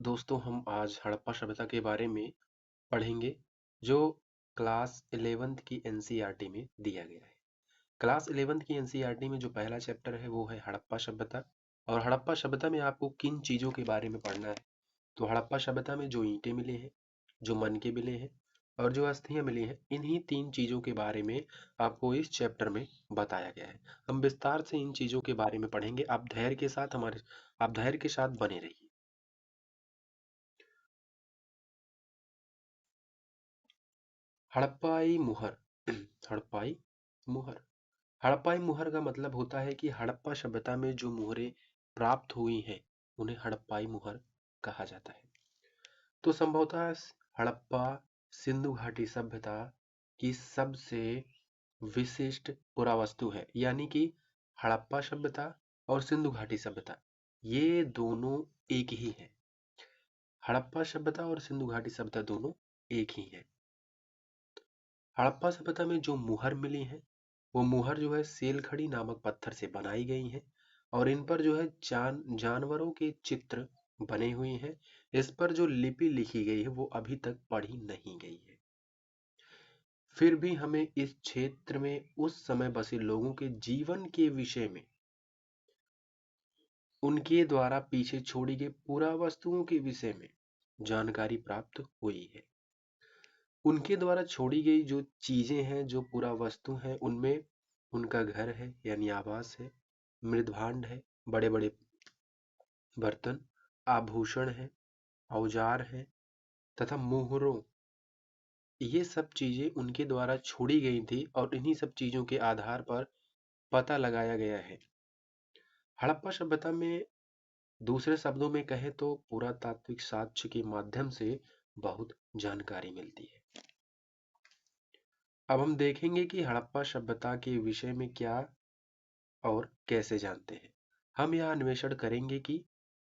दोस्तों हम आज हड़प्पा सभ्यता के बारे में पढ़ेंगे जो क्लास 11th की एनसीईआरटी में दिया गया है। क्लास 11th की एनसीईआरटी में जो पहला चैप्टर है वो है हड़प्पा सभ्यता। और हड़प्पा सभ्यता में आपको किन चीज़ों के बारे में पढ़ना है, तो हड़प्पा सभ्यता में जो ईंटें मिले हैं, जो मनके मिले हैं और जो अस्थियां मिली हैं, इन्हीं 3 चीज़ों के बारे में आपको इस चैप्टर में बताया गया है। हम विस्तार से इन चीज़ों के बारे में पढ़ेंगे। आप धैर्य के साथ बने रहिए। हड़प्पाई मुहर हड़प्पाई मुहर हड़प्पाई मुहर का मतलब होता है कि हड़प्पा सभ्यता में जो मुहरें प्राप्त हुई हैं उन्हें हड़प्पाई मुहर कहा जाता है। तो संभवतः हड़प्पा सिंधु घाटी सभ्यता की सबसे विशिष्ट पुरावस्तु है, यानी कि हड़प्पा सभ्यता और सिंधु घाटी सभ्यता ये दोनों एक ही हैं। हड़प्पा सभ्यता और सिंधु घाटी सभ्यता दोनों एक ही हैं। हड़प्पा सभ्यता में जो मुहर मिली है वो मुहर जो है सेलखड़ी नामक पत्थर से बनाई गई है और इन पर जो है जानवरों के चित्र बने हुए हैं। इस पर जो लिपि लिखी गई है वो अभी तक पढ़ी नहीं गई है। फिर भी हमें इस क्षेत्र में उस समय बसे लोगों के जीवन के विषय में, उनके द्वारा पीछे छोड़ी गई पुरावस्तुओं के विषय में जानकारी प्राप्त हुई है। उनके द्वारा छोड़ी गई जो चीजें हैं, जो पुरावस्तु हैं, उनमें उनका घर है यानी आवास है, मृदभांड है, बड़े बड़े बर्तन, आभूषण है, औजार है तथा मोहरों, ये सब चीजें उनके द्वारा छोड़ी गई थी और इन्हीं सब चीजों के आधार पर पता लगाया गया है। हड़प्पा सभ्यता में दूसरे शब्दों में कहें तो पुरातात्विक साक्ष्य के माध्यम से बहुत जानकारी मिलती है। अब हम देखेंगे कि हड़प्पा सभ्यता के विषय में क्या और कैसे जानते हैं। हम यह अन्वेषण करेंगे कि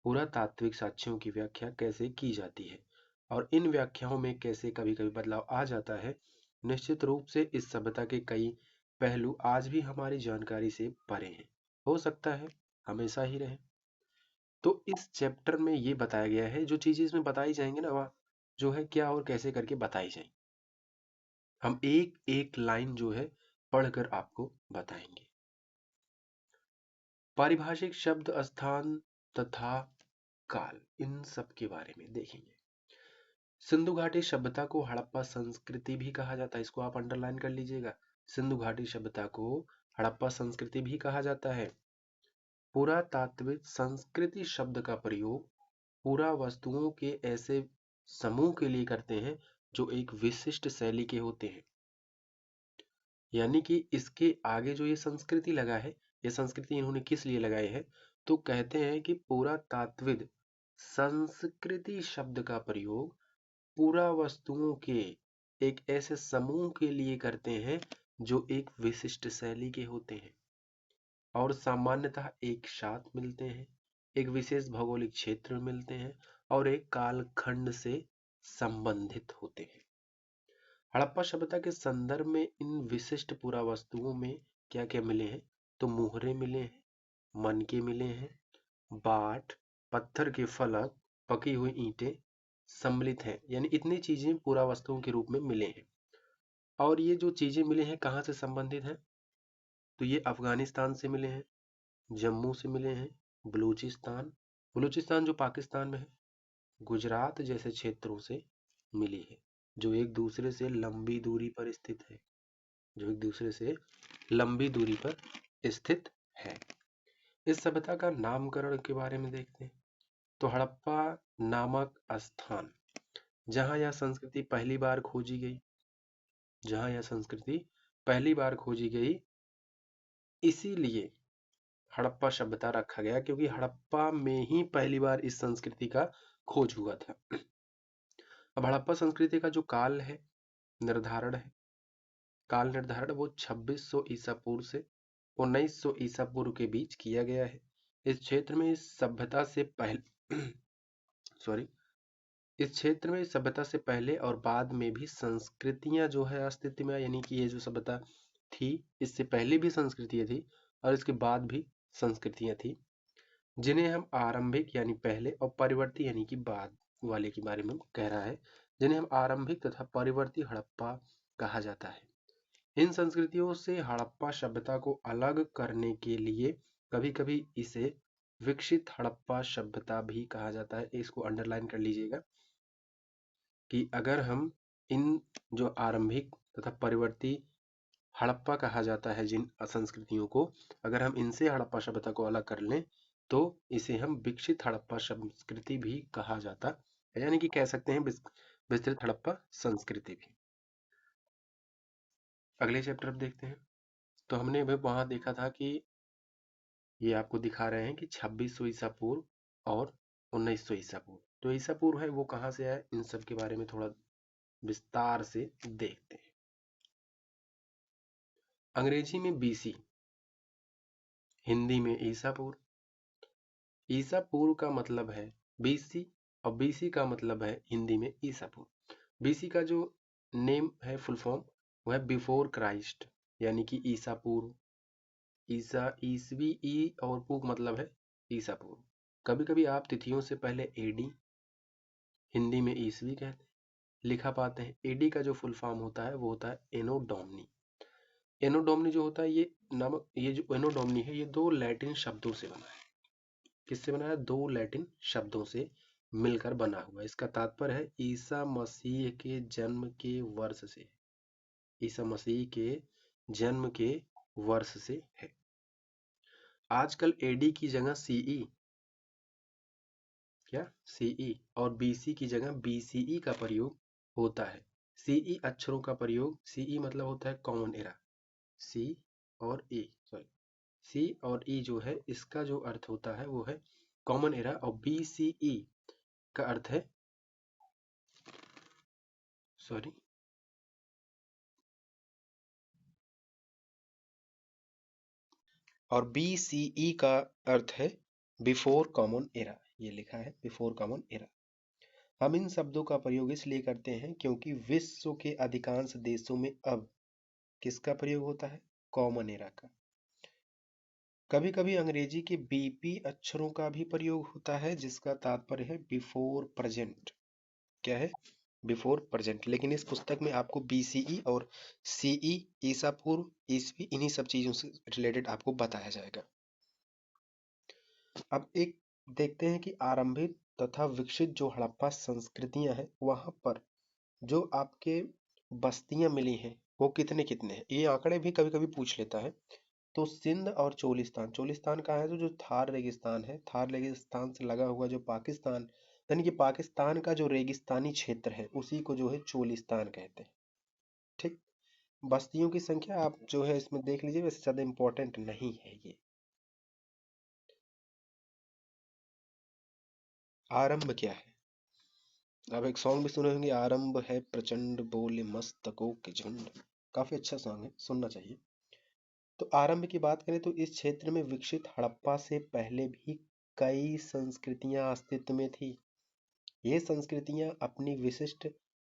पुरातात्विक साक्ष्यों की व्याख्या कैसे की जाती है और इन व्याख्याओं में कैसे कभी कभी बदलाव आ जाता है। निश्चित रूप से इस सभ्यता के कई पहलू आज भी हमारी जानकारी से परे हैं, हो सकता है हमेशा ही रहे। तो इस चैप्टर में ये बताया गया है, जो चीजें इसमें बताई जाएंगी ना वह जो है क्या और कैसे करके बताई जाएंगी, हम एक एक लाइन जो है पढ़कर आपको बताएंगे। पारिभाषिक शब्द, स्थान तथा काल, इन सब के बारे में देखेंगे। सिंधु घाटी सभ्यता को हड़प्पा संस्कृति भी कहा जाता है, इसको आप अंडरलाइन कर लीजिएगा। सिंधु घाटी सभ्यता को हड़प्पा संस्कृति भी कहा जाता है। पुरातात्विक संस्कृति शब्द का प्रयोग पुरावस्तुओं के ऐसे समूह के लिए करते हैं जो एक विशिष्ट शैली के होते हैं। यानी कि इसके आगे जो ये संस्कृति लगा है, ये संस्कृति इन्होंने किस लिए लगाई है, तो कहते हैं कि पुरातात्विक संस्कृति शब्द का प्रयोग पुरावस्तुओं के एक ऐसे समूह के लिए करते हैं जो एक विशिष्ट शैली के होते हैं और सामान्यतः एक साथ मिलते हैं, एक विशेष भौगोलिक क्षेत्र में मिलते हैं और एक कालखंड से संबंधित होते हैं। हड़प्पा सभ्यता के संदर्भ में इन विशिष्ट पुरावस्तुओं में क्या क्या मिले हैं, तो मुहरे मिले हैं, मनके मिले हैं, बाट, पत्थर के फलक, पकी हुई ईंटें सम्मिलित हैं, यानी इतनी चीजें पुरावस्तुओं के रूप में मिले हैं। और ये जो चीजें मिले हैं कहाँ से संबंधित हैं, तो ये अफगानिस्तान से मिले हैं, जम्मू से मिले हैं, बलूचिस्तान बलूचिस्तान जो पाकिस्तान में है, गुजरात जैसे क्षेत्रों से मिली है, जो एक दूसरे से लंबी दूरी पर स्थित है, जो एक दूसरे से लंबी दूरी पर स्थित है। इस सभ्यता का नामकरण के बारे में देखते हैं। तो हड़प्पा नामक स्थान जहां यह संस्कृति पहली बार खोजी गई, जहां यह संस्कृति पहली बार खोजी गई, इसीलिए हड़प्पा सभ्यता रखा गया, क्योंकि हड़प्पा में ही पहली बार इस संस्कृति का खोज हुआ था। अब हड़प्पा संस्कृति का जो काल है निर्धारण है, काल निर्धारण वो 2600 ईसा पूर्व से 1900 ईसा पूर्व के बीच किया गया है। इस क्षेत्र में इस सभ्यता से पहले सॉरी इस क्षेत्र में सभ्यता से पहले और बाद में भी संस्कृतियां जो है अस्तित्व में, यानी कि ये जो सभ्यता थी इससे पहले भी संस्कृतियां थी और इसके बाद भी संस्कृतियां थी। जिन्हें हम आरंभिक यानी पहले और परिवर्ती यानी कि बाद वाले के बारे में कह रहा है, जिन्हें हम आरंभिक तथा परिवर्ती हड़प्पा कहा जाता है। इन संस्कृतियों से हड़प्पा सभ्यता को अलग करने के लिए कभी कभी इसे विकसित हड़प्पा सभ्यता भी कहा जाता है। इसको अंडरलाइन कर लीजिएगा कि अगर हम इन जो आरंभिक तथा परिवर्ती हड़प्पा कहा जाता है जिन संस्कृतियों को, अगर हम इनसे हड़प्पा सभ्यता को अलग कर लें तो इसे हम विकसित हड़प्पा संस्कृति भी कहा जाता है, यानी कि कह सकते हैं विस्तृत हड़प्पा संस्कृति भी। अगले चैप्टर अब देखते हैं। तो हमने अभी वहां देखा था कि ये आपको दिखा रहे हैं कि 2600 ईसा पूर्व और 1900 ईसा पूर्व। जो ईसा पूर्व है वो कहाँ से आया, इन सब के बारे में थोड़ा विस्तार से देखते हैं। अंग्रेजी में बीसी, हिंदी में ईसा पूर्व। ईसा पूर्व का मतलब है बीसी और बीसी का मतलब है हिंदी में ईसा पूर्व। बीसी का जो नेम है फुल फॉर्म वो है बिफोर क्राइस्ट, यानी कि ईसा पूर्व। ईसा ईसवी ई और पूर्व मतलब है ईसा पूर्व। कभी कभी आप तिथियों से पहले एडी, हिंदी में ईसवी कहते हैं, लिखा पाते हैं। एडी का जो फुल फॉर्म होता है वो होता है एनो डोमनी। एनो डोमनी जो होता है ये नामक, ये जो एनो डोमनी है ये दो लैटिन शब्दों से बना है। किससे बना है, दो लैटिन शब्दों से मिलकर बना हुआ। इसका तात्पर्य है ईसा मसीह के जन्म के वर्ष से। ईसा मसीह के जन्म के वर्ष से है। आजकल एडी की जगह सीई, क्या सीई, और बीसी की जगह बीसीई का प्रयोग होता है। सीई अक्षरों का प्रयोग, सीई मतलब होता है कॉमन एरा। सी और ई, सॉरी, सी और ई जो है इसका जो अर्थ होता है वो है कॉमन एरा, और बीसीई का अर्थ है, सॉरी, और बीसीई का अर्थ है बिफोर कॉमन एरा। ये लिखा है बिफोर कॉमन एरा। हम इन शब्दों का प्रयोग इसलिए करते हैं क्योंकि विश्व के अधिकांश देशों में अब किसका प्रयोग होता है, कॉमन एरा का। कभी कभी अंग्रेजी के बीपी अक्षरों का भी प्रयोग होता है जिसका तात्पर्य है बिफोर प्रेजेंट। क्या है, बिफोर प्रेजेंट। लेकिन इस पुस्तक में आपको बीसीई और सीई, ईसा पूर्व, ईसवी, इन्हीं सब चीजों से रिलेटेड आपको बताया जाएगा। अब एक देखते हैं कि आरंभिक तथा विकसित जो हड़प्पा संस्कृतियां हैं वहां पर जो आपके बस्तियां मिली हैं वो कितने कितने हैं। ये आंकड़े भी कभी कभी पूछ लेता है। तो सिंध और चोलिस्तान, चोलिस्तान कहाँ है, तो जो थार रेगिस्तान है, थार रेगिस्तान से लगा हुआ जो पाकिस्तान, यानी कि पाकिस्तान का जो रेगिस्तानी क्षेत्र है उसी को जो है चोलिस्तान कहते हैं। ठीक। बस्तियों की संख्या आप जो है इसमें देख लीजिए, वैसे ज्यादा इंपॉर्टेंट नहीं है ये। आरंभ क्या है, आप एक सॉन्ग भी सुने होंगे, आरंभ है प्रचंड बोले मस्तकों के झुंड। काफी अच्छा सॉन्ग है, सुनना चाहिए। तो आरंभ की बात करें तो इस क्षेत्र में विकसित हड़प्पा से पहले भी कई संस्कृतियां अस्तित्व में थी। ये संस्कृतियां अपनी विशिष्ट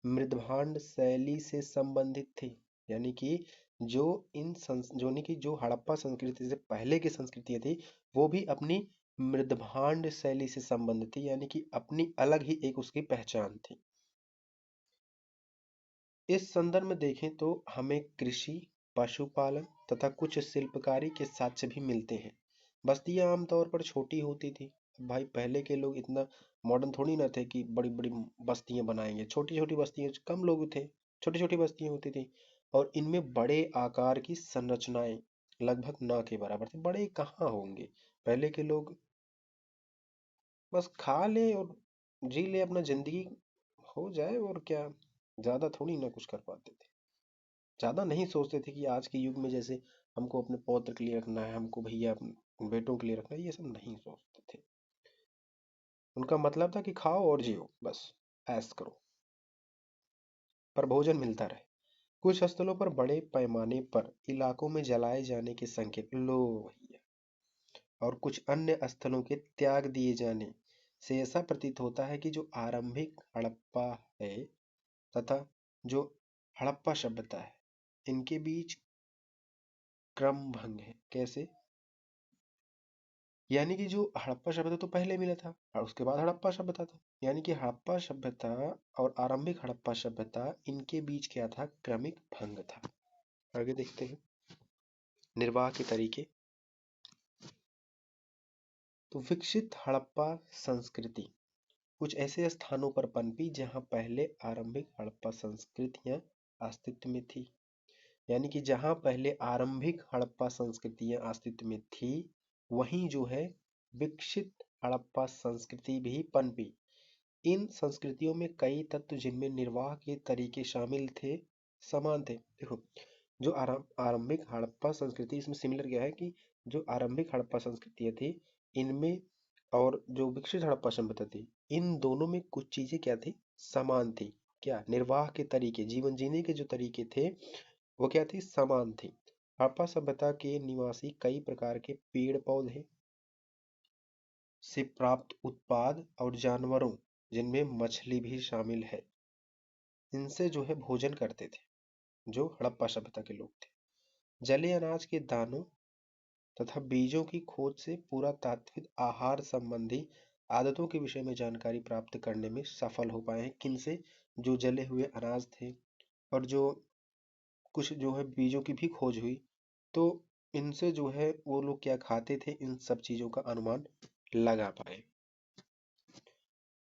मृदभांड शैली से संबंधित थी, यानी कि जो यानी कि जो हड़प्पा संस्कृति से पहले की संस्कृतियां थी वो भी अपनी मृदभांड शैली से संबंधित थी, यानी कि अपनी अलग ही एक उसकी पहचान थी। इस संदर्भ में देखें तो हमें कृषि, पशुपालन तथा कुछ शिल्पकारी के साक्ष्य भी मिलते हैं। बस्तियां आमतौर पर छोटी होती थी। भाई पहले के लोग इतना मॉडर्न थोड़ी ना थे कि बड़ी बड़ी बस्तियां बनाएंगे। छोटी छोटी बस्तियां, कम लोग थे, छोटी छोटी बस्तियां होती थी, और इनमें बड़े आकार की संरचनाएं लगभग ना के बराबर थी। बड़े कहाँ होंगे, पहले के लोग बस खा ले और जी ले, अपना जिंदगी हो जाए, और क्या, ज्यादा थोड़ी ना कुछ कर पाते थे। ज्यादा नहीं सोचते थे कि आज के युग में जैसे हमको अपने पौत्र के लिए रखना है, हमको भैया अपने बेटों के लिए रखना है, ये सब नहीं सोचते थे। उनका मतलब था कि खाओ और जियो, बस ऐश करो, पर भोजन मिलता रहे। कुछ स्थलों पर बड़े पैमाने पर इलाकों में जलाए जाने के संकेत, लो भैया, और कुछ अन्य स्थलों के त्याग दिए जाने से ऐसा प्रतीत होता है कि जो आरंभिक हड़प्पा है तथा जो हड़प्पा सभ्यता है इनके बीच क्रम भंग है। कैसे, यानी कि जो हड़प्पा सभ्यता तो पहले मिला था और उसके बाद हड़प्पा सभ्यता था, यानी कि हड़प्पा सभ्यता और आरंभिक हड़प्पा सभ्यता इनके बीच क्या था, क्रमिक भंग था। आगे देखते हैं निर्वाह के तरीके। तो विकसित हड़प्पा संस्कृति कुछ ऐसे स्थानों पर पनपी जहां पहले आरंभिक हड़प्पा संस्कृतियां अस्तित्व में थी। यानी कि जहां पहले आरंभिक हड़प्पा संस्कृतियां अस्तित्व में थी वहीं जो है विकसित हड़प्पा संस्कृति भी पनपी। इन संस्कृतियों में कई तत्व जिनमें निर्वाह के तरीके शामिल थे समान थे। देखो जो आरंभिक हड़प्पा संस्कृति, इसमें सिमिलर क्या है कि जो आरंभिक हड़प्पा संस्कृतियां थी इनमें और जो विकसित हड़प्पा सभ्यता थी इन दोनों में कुछ चीजें क्या थी, समान थी। क्या, निर्वाह के तरीके, जीवन जीने के जो तरीके थे वो क्या थी, समान थी। हड़प्पा सभ्यता के निवासी कई प्रकार के पेड़ पौधे से प्राप्त उत्पाद और जानवरों जिनमें मछली भी शामिल है इनसे जो है भोजन करते थे जो हड़प्पा सभ्यता के लोग थे। जले अनाज के दानों तथा बीजों की खोज से पुरातात्विक आहार संबंधी आदतों के विषय में जानकारी प्राप्त करने में सफल हो पाए हैं। किनसे, जो जले हुए अनाज थे और जो कुछ जो है बीजों की भी खोज हुई, तो इनसे जो है वो लोग क्या खाते थे इन सब चीजों का अनुमान लगा पाए।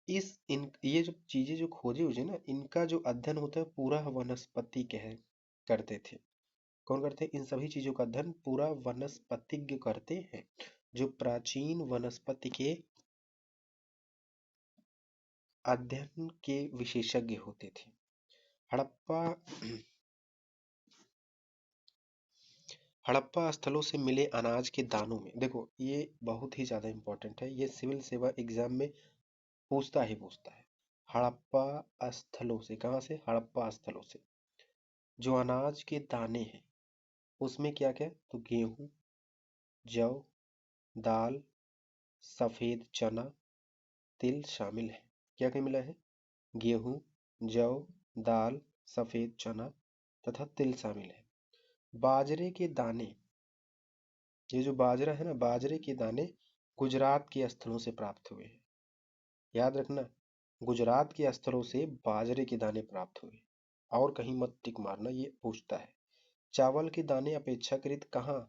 ये जो चीजें जो खोजी हुई ना इनका जो अध्ययन होता है पूरा वनस्पति करते थे। कौन करते हैं, इन सभी चीजों का अध्ययन पूरा वनस्पतिज्ञ करते हैं जो प्राचीन वनस्पति के अध्ययन के विशेषज्ञ होते थे। हड़प्पा हड़प्पा स्थलों से मिले अनाज के दानों में, देखो ये बहुत ही ज्यादा इंपॉर्टेंट है, ये सिविल सेवा एग्जाम में पूछता ही पूछता है। हड़प्पा स्थलों से, कहाँ से, हड़प्पा स्थलों से जो अनाज के दाने हैं उसमें क्या क्या, तो गेहूं, जौ, दाल, सफेद चना, तिल शामिल है। क्या क्या मिला है, गेहूं, जौ, दाल, सफेद चना तथा तिल शामिल है। बाजरे के दाने, ये जो बाजरा है ना, बाजरे के दाने गुजरात के स्थलों से प्राप्त हुए हैं। याद रखना, गुजरात के स्थलों से बाजरे के दाने प्राप्त हुए, और कहीं मत टिक मारना, ये पूछता है। चावल के दाने अपेक्षाकृत कहाँ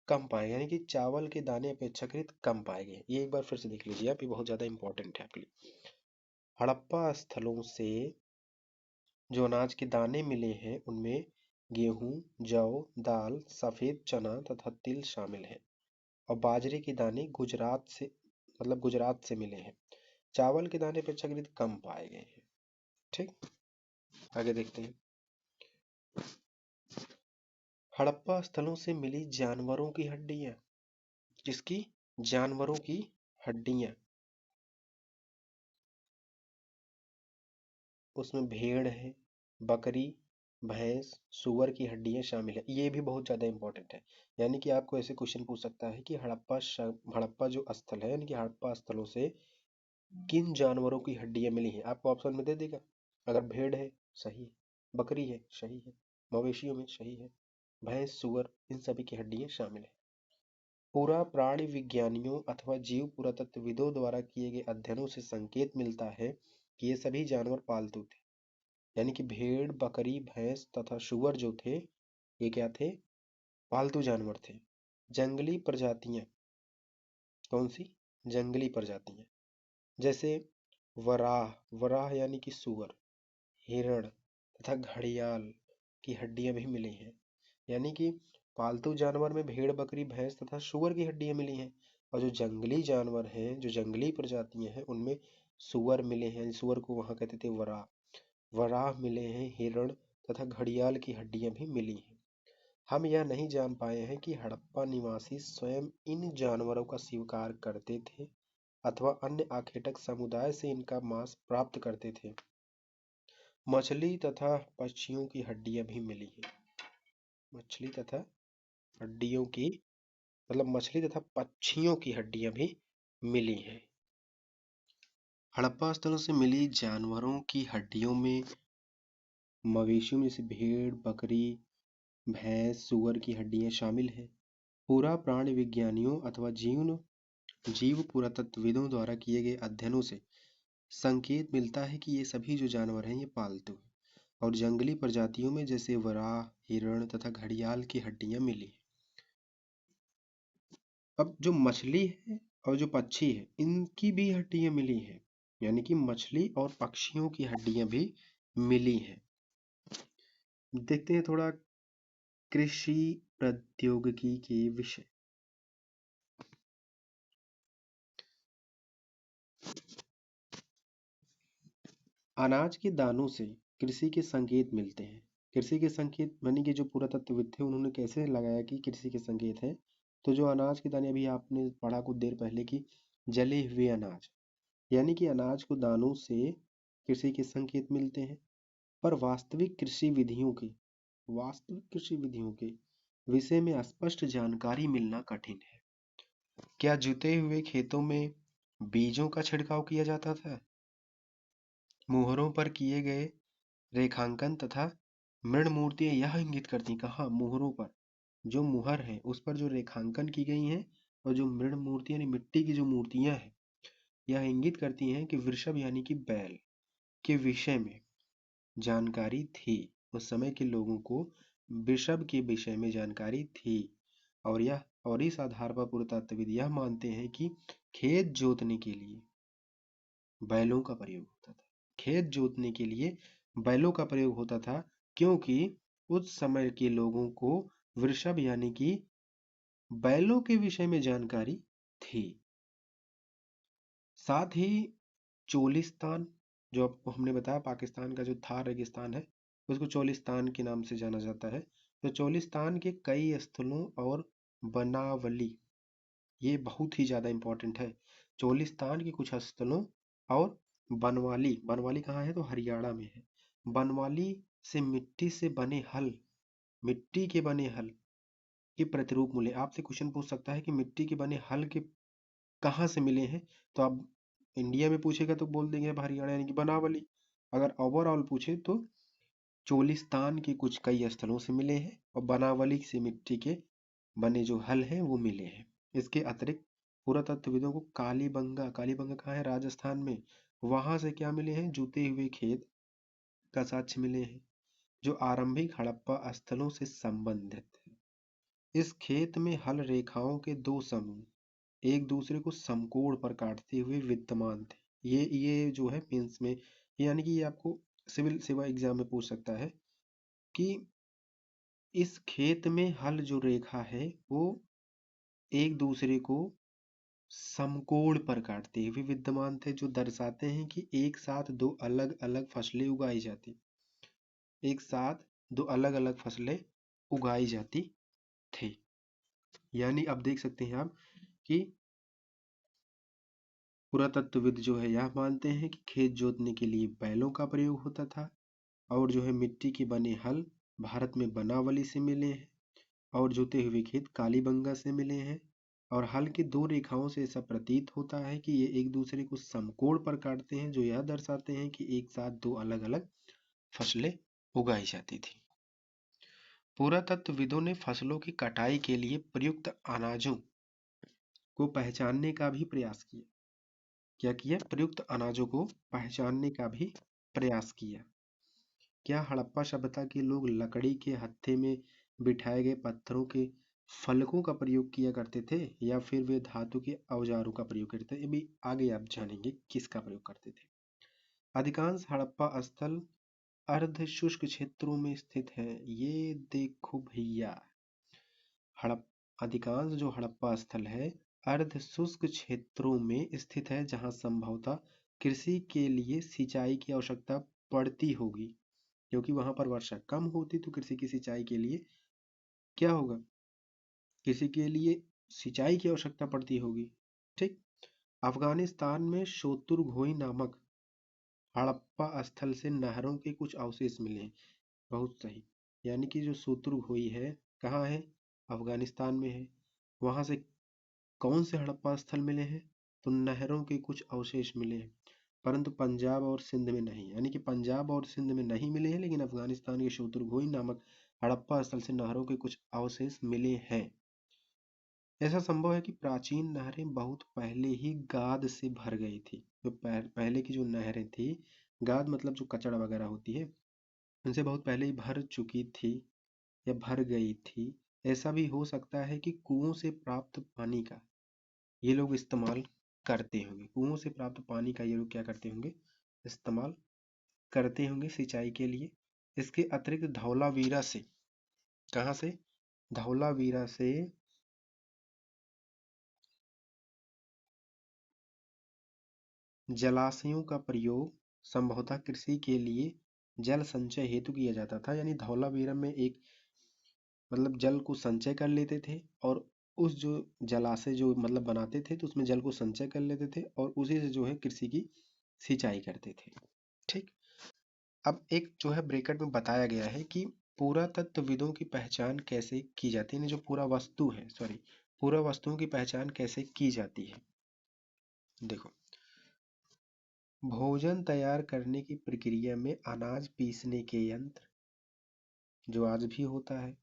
कम पाए, यानी कि चावल के दाने अपेक्षाकृत कम पाए गए, ये एक बार फिर से देख लीजिए आप, ये बहुत ज्यादा इंपॉर्टेंट है आपके लिए। हड़प्पा स्थलों से जो अनाज के दाने मिले हैं उनमें गेहूं, जौ, दाल, सफेद चना तथा तिल शामिल है। और बाजरे के दाने गुजरात से, मतलब गुजरात से मिले हैं। चावल के दाने अपेक्षाकृत कम पाए गए हैं। ठीक, आगे देखते हैं। हड़प्पा स्थलों से मिली जानवरों की हड्डियां, किसकी, जानवरों की हड्डियां, उसमें भेड़ है, बकरी, भैंस, सुअर की हड्डियां शामिल है। ये भी बहुत ज्यादा इंपॉर्टेंट है, यानी कि आपको ऐसे क्वेश्चन पूछ सकता है कि हड़प्पा जो स्थल है यानी कि हड़प्पा स्थलों से किन जानवरों की हड्डियां मिली हैं, आपको ऑप्शन में दे देगा। अगर भेड़ है सही है, बकरी है सही है, मवेशियों में सही है, भैंस, सुअर, इन सभी की हड्डियां शामिल है। पूरा प्राणी विज्ञानियों अथवा जीव पुरातत्वविदों द्वारा किए गए अध्ययनों से संकेत मिलता है कि ये सभी जानवर पालतू थे। यानी कि भेड़, बकरी, भैंस तथा सुअर जो थे ये क्या थे, पालतू जानवर थे। जंगली प्रजातियां, कौन सी, जंगली प्रजातियां, जैसे वराह, वराह यानी कि सुअर, हिरण तथा घड़ियाल की हड्डियां भी मिली हैं। यानी कि पालतू जानवर में भेड़, बकरी, भैंस तथा सुअर की हड्डियां मिली हैं। और जो जंगली जानवर हैं, जो जंगली प्रजातियां हैं उनमें सुअर मिले हैं, सुअर को वहां कहते थे वराह, वराह मिले हैं, हिरण तथा घड़ियाल की हड्डियां भी मिली हैं। हम यह नहीं जान पाए हैं कि हड़प्पा निवासी स्वयं इन जानवरों का शिकार करते थे अथवा अन्य आखेटक समुदाय से इनका मांस प्राप्त करते थे। मछली तथा पक्षियों की हड्डियां भी मिली हैं। मछली तथा हड्डियों की, मतलब मछली तथा पक्षियों की हड्डियां भी मिली हैं। हड़प्पा स्थलों से मिली जानवरों की हड्डियों में मवेशियों में जैसे भेड़, बकरी, भैंस, सुअर की हड्डियां शामिल हैं। पूरा प्राणी विज्ञानियों अथवा जीव पुरातत्वविदों द्वारा किए गए अध्ययनों से संकेत मिलता है कि ये सभी जो जानवर हैं ये पालतू हैं और जंगली प्रजातियों में जैसे वराह, हिरण तथा घड़ियाल की हड्डियां मिली। अब जो मछली है और जो पक्षी है इनकी भी हड्डियां मिली हैं, यानी कि मछली और पक्षियों की हड्डियां भी मिली हैं। देखते हैं थोड़ा कृषि प्रौद्योगिकी के विषय। अनाज के दानों से कृषि के संकेत मिलते हैं। कृषि के संकेत मानी कि जो पुरातत्वविद थे उन्होंने कैसे लगाया कि कृषि के संकेत हैं। तो जो अनाज के दाने, अभी आपने पढ़ा कुछ देर पहले कि जले हुए अनाज, यानी कि अनाज को दानों से कृषि के संकेत मिलते हैं। पर वास्तविक कृषि विधियों के विषय में स्पष्ट जानकारी मिलना कठिन है। क्या जुते हुए खेतों में बीजों का छिड़काव किया जाता था? मुहरों पर किए गए रेखांकन तथा मृण मूर्तियां यह इंगित करती, कहाँ? मुहरों पर। जो मुहर है उस पर जो रेखांकन की गई हैं और जो मृण मूर्तियां यानी मिट्टी की जो मूर्तियां हैं यह इंगित करती हैं कि वृषभ यानी कि बैल के विषय में जानकारी थी। उस समय के लोगों को वृषभ के विषय में जानकारी थी और इस आधार पर पुरातत्वविद यह मानते हैं कि खेत जोतने के लिए बैलों का प्रयोग होता था। खेत जोतने के लिए बैलों का प्रयोग होता था क्योंकि उस समय के लोगों को वृषभ यानी कि बैलों के विषय में जानकारी थी। साथ ही चोलिस्तान, जो आपको हमने बताया पाकिस्तान का जो थार रेगिस्तान है उसको चोलिस्तान के नाम से जाना जाता है। तो चोलिस्तान के कई स्थलों और बनावली, ये बहुत ही ज़्यादा इम्पोर्टेंट है। चोलिस्तान के कुछ स्थलों और बनवाली, बनवाली कहाँ है? तो हरियाणा में है। बनवाली से मिट्टी के बने हल के प्रतिरूप मिले। आपसे क्वेश्चन पूछ सकता है कि मिट्टी के बने हल के कहाँ से मिले हैं? तो आप इंडिया में पूछेगा तो बोल देंगे अब हरियाणा यानी कि बनावली। अगर ओवरऑल पूछे तो चोलिस्तान के कुछ कई स्थलों से मिले हैं और बनावली से मिट्टी के बने जो हल हैं वो मिले हैं। इसके अतिरिक्त पुरातत्वविदों को कालीबंगा, कालीबंगा कहाँ है? राजस्थान में। वहां से क्या मिले हैं? जुते हुए खेत का साक्ष्य मिले हैं जो आरंभिक हड़प्पा स्थलों से संबंधित है। इस खेत में हल रेखाओं के दो समूह एक दूसरे को समकोण पर काटते हुए विद्यमान थे। ये जो है मेंस में, यानी कि ये आपको सिविल सेवा एग्जाम में पूछ सकता है कि इस खेत में हल जो रेखा है वो एक दूसरे को समकोण पर काटते हुए विद्यमान थे, जो दर्शाते हैं कि एक साथ दो अलग अलग फसलें उगाई जाती थी। यानी अब देख सकते हैं आप कि पुरातत्वविद जो है यह मानते हैं कि खेत जोतने के लिए बैलों का प्रयोग होता था और जो है मिट्टी के बने हल भारत में बनावली से मिले हैं और जुते हुए खेत कालीबंगा से मिले हैं। और हल की दो रेखाओं से ऐसा प्रतीत होता है कि ये एक दूसरे को समकोण पर काटते हैं, जो यह दर्शाते हैं कि एक साथ दो अलग अलग फसलें उगाई जाती थी। पुरातत्वविदों ने फसलों की कटाई के लिए प्रयुक्त अनाजों को पहचानने का भी प्रयास किया। क्या किया? प्रयुक्त अनाजों को पहचानने का भी प्रयास किया। क्या हड़प्पा सभ्यता के लोग लकड़ी के हत्थे में बिठाए गए पत्थरों के फलकों का प्रयोग किया करते थे या फिर वे धातु के औजारों का प्रयोग करते थे? अभी आगे आप जानेंगे किसका प्रयोग करते थे। अधिकांश हड़प्पा स्थल अर्ध शुष्क क्षेत्रों में स्थित है। ये देखो भैया, हड़प अधिकांश जो हड़प्पा स्थल है अर्ध शुष्क क्षेत्रों में स्थित है जहां संभवतः कृषि के लिए सिंचाई की आवश्यकता पड़ती होगी, क्योंकि वहां पर वर्षा कम होती तो कृषि की सिंचाई के लिए क्या होगा? कृषि के लिए सिंचाई की आवश्यकता पड़ती होगी। ठीक। अफगानिस्तान में शोतुरघोई नामक हड़प्पा स्थल से नहरों के कुछ अवशेष मिले हैं। बहुत सही। यानी कि जो शोतुरघोई है कहाँ है? अफगानिस्तान में है। वहां से कौन से हड़प्पा स्थल मिले हैं? तो नहरों के कुछ अवशेष मिले हैं, परंतु पंजाब और सिंध में नहीं। यानी कि पंजाब और सिंध में नहीं मिले हैं, लेकिन अफगानिस्तान के शोतुरघोई नामक हड़प्पा स्थल से नहरों के कुछ अवशेष मिले हैं। ऐसा संभव है कि प्राचीन नहरें बहुत पहले ही गाद से भर गई थी। जो पहले की जो नहरें थी, गाद मतलब जो कचड़ा वगैरह होती है, उनसे बहुत पहले ही भर चुकी थी या भर गई थी। ऐसा भी हो सकता है कि कुओं से प्राप्त पानी का ये लोग इस्तेमाल करते होंगे। कुओं से प्राप्त पानी का ये लोग क्या करते होंगे, इस्तेमाल करते होंगे सिंचाई के लिए। इसके अतिरिक्त धौलावीरा से, कहाँ से, धौलावीरा से जलाशयों का प्रयोग संभवतः कृषि के लिए जल संचय हेतु किया जाता था। यानी धौलावीरा में एक मतलब जल को संचय कर लेते थे, और उस जो जलाशय जो मतलब बनाते थे तो उसमें जल को संचय कर लेते थे और उसी से जो है कृषि की सिंचाई करते थे। ठीक। अब एक जो है ब्रैकेट में बताया गया है कि पुरातत्वविदों की पहचान कैसे की जाती है, जो पूरा वस्तु है, सॉरी, पूरा वस्तुओं की पहचान कैसे की जाती है। देखो, भोजन तैयार करने की प्रक्रिया में अनाज पीसने के यंत्र, जो आज भी होता है,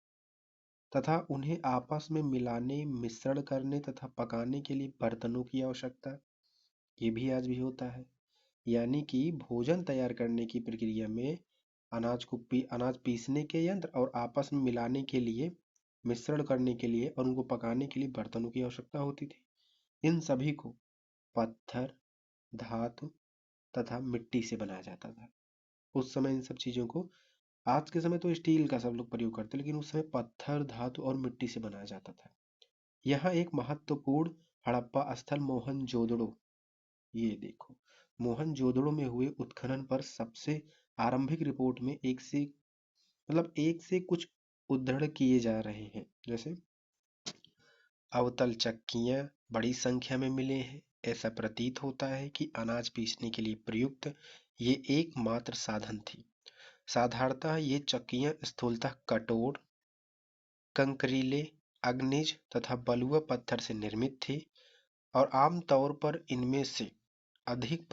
तथा उन्हें आपस में मिलाने, मिश्रण करने तथा पकाने के लिए बर्तनों की आवश्यकता, ये भी आज भी होता है। यानी कि भोजन तैयार करने की प्रक्रिया में अनाज पीसने के यंत्र और आपस में मिलाने के लिए, मिश्रण करने के लिए और उनको पकाने के लिए बर्तनों की आवश्यकता होती थी। इन सभी को पत्थर, धातु तथा मिट्टी से बनाया जाता था। उस समय इन सब चीजों को, आज के समय तो स्टील का सब लोग प्रयोग करते हैं, लेकिन उस समय पत्थर, धातु और मिट्टी से बनाया जाता था। यहाँ एक महत्वपूर्ण हड़प्पा स्थल मोहनजोदड़ो, ये देखो, मोहनजोदड़ो में हुए उत्खनन पर सबसे आरंभिक रिपोर्ट में एक से कुछ उद्धरण किए जा रहे हैं। जैसे अवतल चक्कियां बड़ी संख्या में मिले हैं। ऐसा प्रतीत होता है कि अनाज पीसने के लिए प्रयुक्त ये एकमात्र साधन थी। साधारणतः ये चक्कियां स्थूलतः कठोर, कंकरीले, अग्निज तथा बलुआ पत्थर से निर्मित थी और आमतौर पर इनमें से अत्यधिक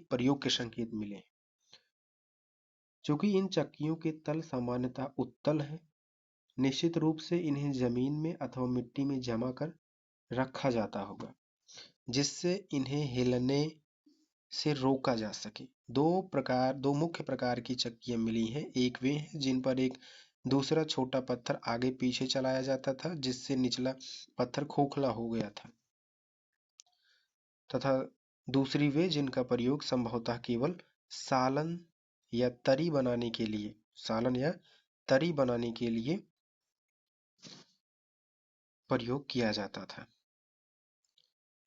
प्रयोग के संकेत मिले। चूंकि इन चक्कियों के तल सामान्यतः उत्तल हैं, निश्चित रूप से इन्हें जमीन में अथवा मिट्टी में जमा कर रखा जाता होगा, जिससे इन्हें हिलने से रोका जा सके। दो मुख्य प्रकार की चक्कियां मिली हैं। एक वे हैं जिन पर एक दूसरा छोटा पत्थर आगे पीछे चलाया जाता था, जिससे निचला पत्थर खोखला हो गया था, तथा दूसरी वे जिनका प्रयोग संभवतः केवल सालन या तरी बनाने के लिए सालन या तरी बनाने के लिए प्रयोग किया जाता था।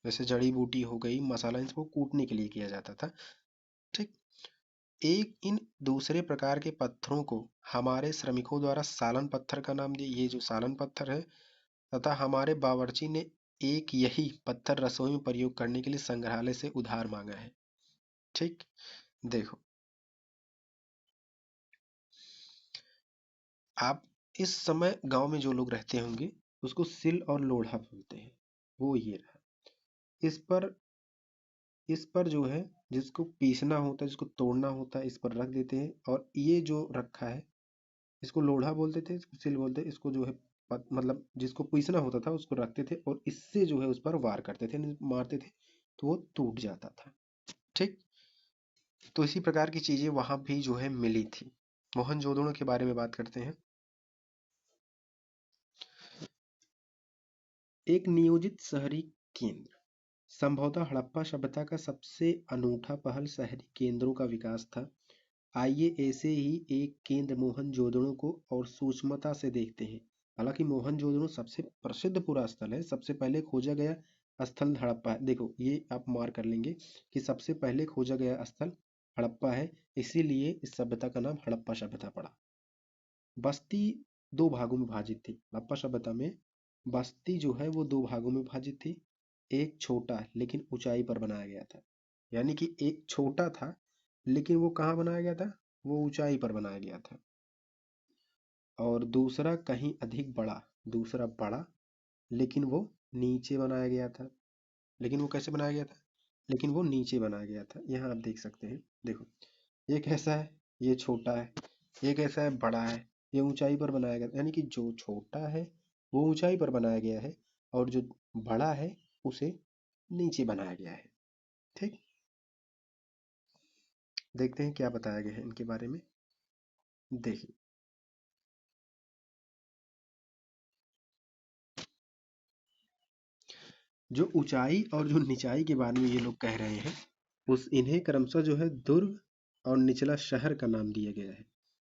जैसे जड़ी बूटी हो गई, मसाला, इसको कूटने के लिए किया जाता था। ठीक। एक इन दूसरे प्रकार के पत्थरों को हमारे श्रमिकों द्वारा सालन पत्थर का नाम दिया, ये जो सालन पत्थर है, तथा हमारे बावर्ची ने एक यही पत्थर रसोई में प्रयोग करने के लिए संग्रहालय से उधार मांगा है। ठीक। देखो, आप इस समय गांव में जो लोग रहते होंगे उसको सिल और लोढ़ा बोलते हैं। वो ये रहा। इस पर जो है, जिसको पीसना होता है, जिसको तोड़ना होता है, इस पर रख देते हैं। और ये जो रखा है, इसको लोढ़ा बोलते थे, इसको सिल बोलते, इसको जो है मतलब जिसको पीसना होता था उसको रखते थे और इससे जो है उस पर वार करते थे, मारते थे तो वो टूट जाता था। ठीक। तो इसी प्रकार की चीजें वहां भी जो है मिली थी। मोहनजोदड़ो के बारे में बात करते हैं। एक नियोजित शहरी केंद्र, संभवतः हड़प्पा सभ्यता का सबसे अनूठा पहल शहरी केंद्रों का विकास था। आइए ऐसे ही एक केंद्र मोहनजोदड़ो को और सूक्ष्मता से देखते हैं। हालांकि मोहनजोदड़ो सबसे प्रसिद्ध पुरा स्थल है, सबसे पहले खोजा गया स्थल हड़प्पा है। देखो, ये आप मार्क कर लेंगे कि सबसे पहले खोजा गया स्थल हड़प्पा है, इसीलिए इस सभ्यता का नाम हड़प्पा सभ्यता पड़ा। बस्ती दो भागों में विभाजित थी। हड़प्पा सभ्यता में बस्ती जो है वो दो भागों में विभाजित थी। एक छोटा लेकिन ऊंचाई पर बनाया गया था। यानी कि एक छोटा था लेकिन वो कहाँ बनाया गया था, वो ऊंचाई पर बनाया गया था। और दूसरा कहीं अधिक बड़ा, दूसरा बड़ा लेकिन वो नीचे बनाया गया था। लेकिन वो कैसे बनाया गया था, लेकिन वो नीचे बनाया गया था। यहाँ आप देख सकते हैं। देखो, ये कैसा है, ये छोटा है, ये कैसा है, बड़ा है, ये ऊंचाई पर बनाया गया। यानी कि जो छोटा है वो ऊंचाई पर बनाया गया है और जो बड़ा है उसे नीचे बनाया गया है। ठीक, देखते हैं क्या बताया गया है इनके बारे में। देखिए, जो ऊंचाई और जो निचाई के बारे में ये लोग कह रहे हैं, उस इन्हें क्रमशः जो है दुर्ग और निचला शहर का नाम दिया गया है।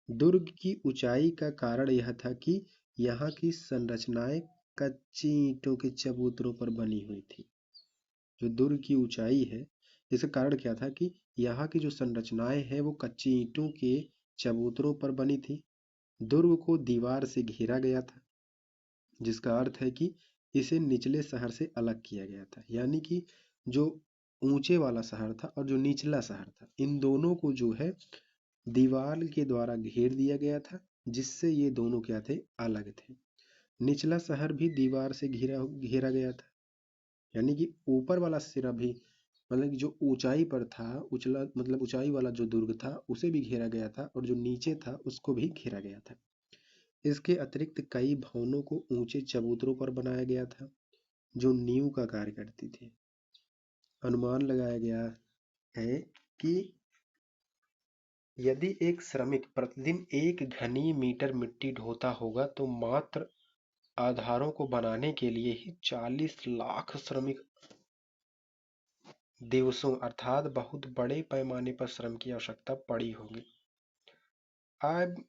दुर्ग की ऊंचाई का कारण यह था कि यहाँ की संरचनाएं कच्ची ईंटों के चबूतरों पर बनी हुई थी। जो दुर्ग की ऊंचाई है, इसका कारण क्या था कि यहाँ की जो संरचनाएं हैं वो कच्ची ईंटों के चबूतरों पर बनी थी। दुर्ग को दीवार से घेरा गया था, जिसका अर्थ है कि इसे निचले शहर से अलग किया गया था। यानी कि जो ऊंचे वाला शहर था और जो निचला शहर था, इन दोनों को जो है दीवार के द्वारा घेर दिया गया था, जिससे ये दोनों क्या थे, अलग थे। निचला शहर भी दीवार से घेरा घेरा गया था। यानी कि ऊपर वाला सिरा भी, मतलब कि जो ऊंचाई पर था, उचला मतलब ऊंचाई वाला जो दुर्ग था उसे भी घेरा गया था, और जो नीचे था उसको भी घेरा गया था। इसके अतिरिक्त कई भवनों को ऊंचे चबूतरों पर बनाया गया था, जो नींव का कार्य करती थी। अनुमान लगाया गया है कि यदि एक श्रमिक प्रतिदिन 1 घनी मीटर मिट्टी ढोता होगा तो मात्र आधारों को बनाने के लिए ही 40 लाख श्रमिक दिवसों अर्थात बहुत बड़े पैमाने पर श्रम की आवश्यकता पड़ी होगी। अब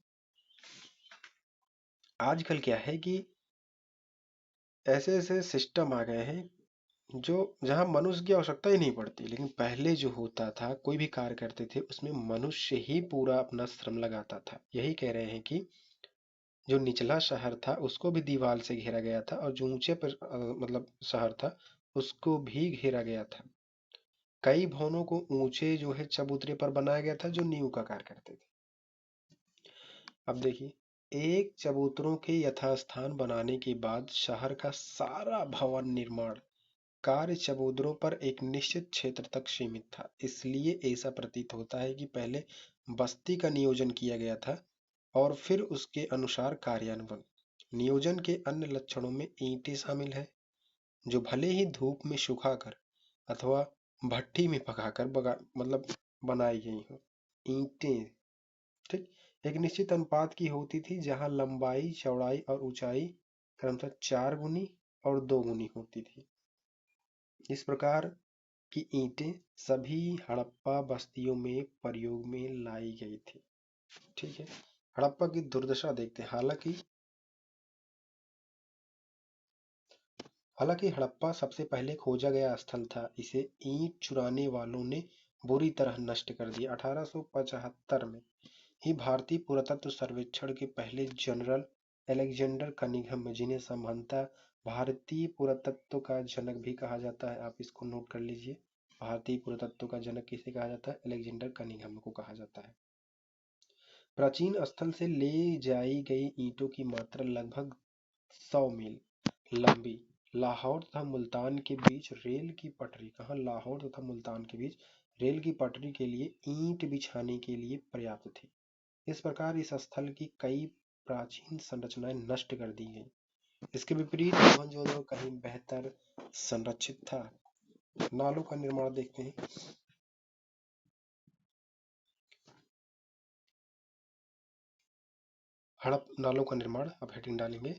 आजकल क्या है कि ऐसे ऐसे सिस्टम आ गए हैं जो जहाँ मनुष्य की आवश्यकता ही नहीं पड़ती, लेकिन पहले जो होता था, कोई भी कार्य करते थे उसमें मनुष्य ही पूरा अपना श्रम लगाता था। यही कह रहे हैं कि जो निचला शहर था उसको भी दीवार से घेरा गया था, और जो ऊंचे पर मतलब शहर था उसको भी घेरा गया था। कई भवनों को ऊंचे जो है चबूतरे पर बनाया गया था, जो नींव का कार्य करते थे। अब देखिए, एक चबूतरों के यथास्थान बनाने के बाद शहर का सारा भवन निर्माण कार्य चबूतरों पर एक निश्चित क्षेत्र तक सीमित था। इसलिए ऐसा प्रतीत होता है कि पहले बस्ती का नियोजन किया गया था और फिर उसके अनुसार कार्यान्वयन। नियोजन के अन्य लक्षणों में ईंटें शामिल है, जो भले ही धूप में सुखाकर अथवा भट्टी में पकाकर मतलब बनाई गई हो। ईंटें, ठीक, एक निश्चित अनुपात की होती थी, जहां लंबाई, चौड़ाई और ऊंचाई क्रमशः 4 गुनी और 2 गुनी होती थी। इस प्रकार की ईंटें सभी हड़प्पा बस्तियों में प्रयोग में लाई गई थी। ठीक है, हड़प्पा की दुर्दशा देखते हैं। हालांकि हड़प्पा सबसे पहले खोजा गया स्थल था, इसे ईंट चुराने वालों ने बुरी तरह नष्ट कर दिया। 1875 में ही भारतीय पुरातत्व सर्वेक्षण के पहले जनरल अलेक्जेंडर कनिंघम, जिन्हें सामान्यतः भारतीय पुरातत्व का जनक भी कहा जाता है, आप इसको नोट कर लीजिए। भारतीय पुरातत्व का जनक किसे कहा जाता है? अलेक्जेंडर कनिंघम को कहा जाता है। प्राचीन स्थल से ले जाई गई ईंटों की मात्रा लगभग 100 मील लंबी लाहौर तथा मुल्तान के बीच रेल की पटरी, कहाँ, लाहौर तथा मुल्तान के बीच रेल की पटरी के लिए ईंट बिछाने के लिए पर्याप्त थी। इस प्रकार इस स्थल की कई प्राचीन संरचनाएं नष्ट कर दी गई। इसके विपरीत मोहनजोदड़ो कहीं बेहतर संरक्षित था। नालों का निर्माण देखते हैं। नालों का निर्माण, अब हेडिंग डालेंगे।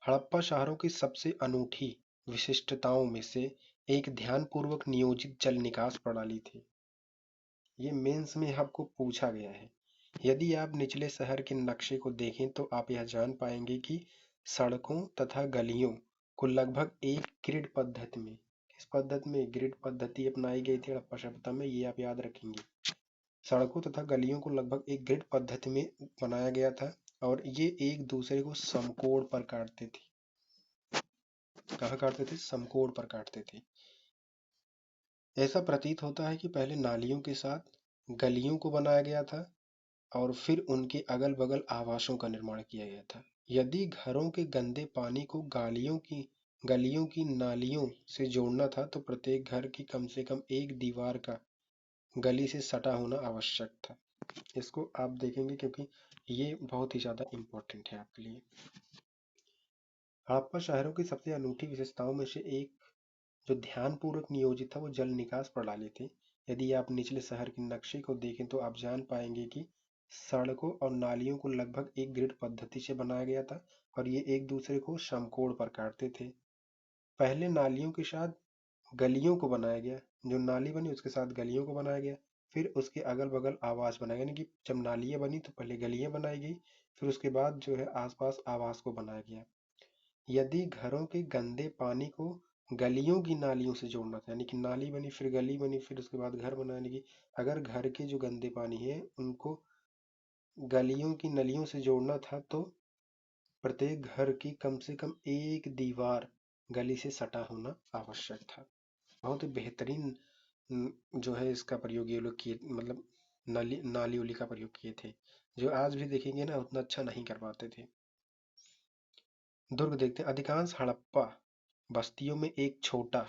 हड़प्पा शहरों की सबसे अनूठी विशिष्टताओं में से एक ध्यानपूर्वक नियोजित जल निकास प्रणाली थी। ये मेंस में आपको पूछा गया है। यदि आप निचले शहर के नक्शे को देखें तो आप यह जान पाएंगे कि सड़कों तथा गलियों को लगभग एक ग्रिड पद्धति में, किस पद्धति में, ग्रिड पद्धति अपनाई गई थी हड़प्पा सभ्यता में, ये आप याद रखेंगे। सड़कों तथा गलियों को लगभग एक ग्रिड पद्धति में बनाया गया था, और ये एक दूसरे को समकोण पर काटते थे। कहाँ काटते थे? समकोण पर काटते थे। ऐसा प्रतीत होता है कि पहले नालियों के साथ गलियों को बनाया गया था और फिर उनके अगल बगल आवासों का निर्माण किया गया था। यदि घरों के गंदे पानी को गलियों की नालियों से जोड़ना था तो प्रत्येक घर की कम से कम एक दीवार का गली से सटा होना आवश्यक था। इसको आप देखेंगे क्योंकि ये बहुत ही ज़्यादा इम्पोर्टेंट है आपके लिए। हड़प्पा शहरों की सबसे अनूठी विशेषताओं में से एक जो ध्यानपूर्वक नियोजित था वो जल निकास प्रणाली थी। यदि आप निचले शहर के नक्शे को देखें तो आप जान पाएंगे कि सड़कों और नालियों को लगभग एक ग्रिड पद्धति से बनाया गया था और ये एक दूसरे को समकोण पर काटते थे। पहले नालियों के साथ गलियों को बनाया गया, जो नाली बनी उसके साथ गलियों को बनाया गया, फिर उसके अगल बगल आवास बनाया गया, यानी कि जब नालियां बनी तो पहले गलियां बनाई गई, फिर उसके बाद जो है आसपास आवास को बनाया गया। यदि घरों के गंदे पानी को गलियों की नालियों से जोड़ना था, यानी कि नाली बनी फिर गली बनी फिर उसके बाद घर बना, यानी कि अगर घर के जो गंदे पानी है उनको गलियों की नलियों से जोड़ना था तो प्रत्येक घर की कम से कम एक दीवार गली से सटा होना आवश्यक था। बहुत ही बेहतरीन जो है इसका प्रयोग ये लोग किए, मतलब नाली उली का प्रयोग किए थे, जो आज भी देखेंगे ना उतना अच्छा नहीं कर पाते थे। दुर्ग देखते हैं। अधिकांश हड़प्पा बस्तियों में एक छोटा